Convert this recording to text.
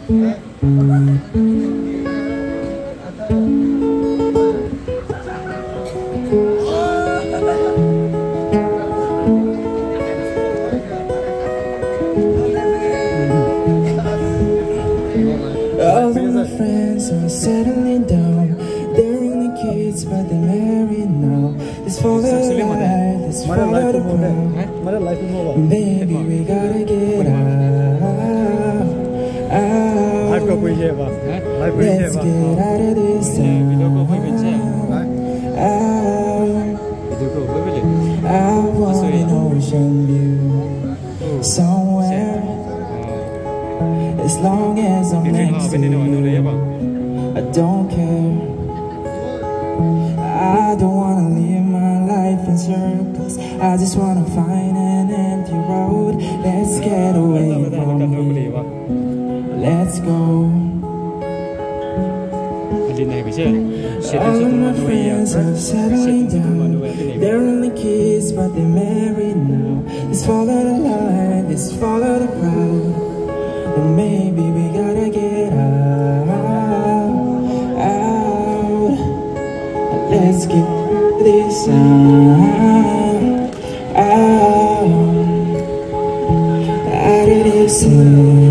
All of my friends are settling down. They're only kids, but they're married now. Let's follow the light, let's follow the crowd. Baby, we gotta get out. Let's get out of this town. I want an ocean view somewhere. As long as I'm next to you, I don't care. I don't wanna live my life in circles. I just wanna find an empty road. Let's get away from here. Let's go. All of my friends are settling down. They're only kids, but they're married now. Let's follow the light, let's follow the crowd. And maybe we gotta get out. Let's get this out of this town.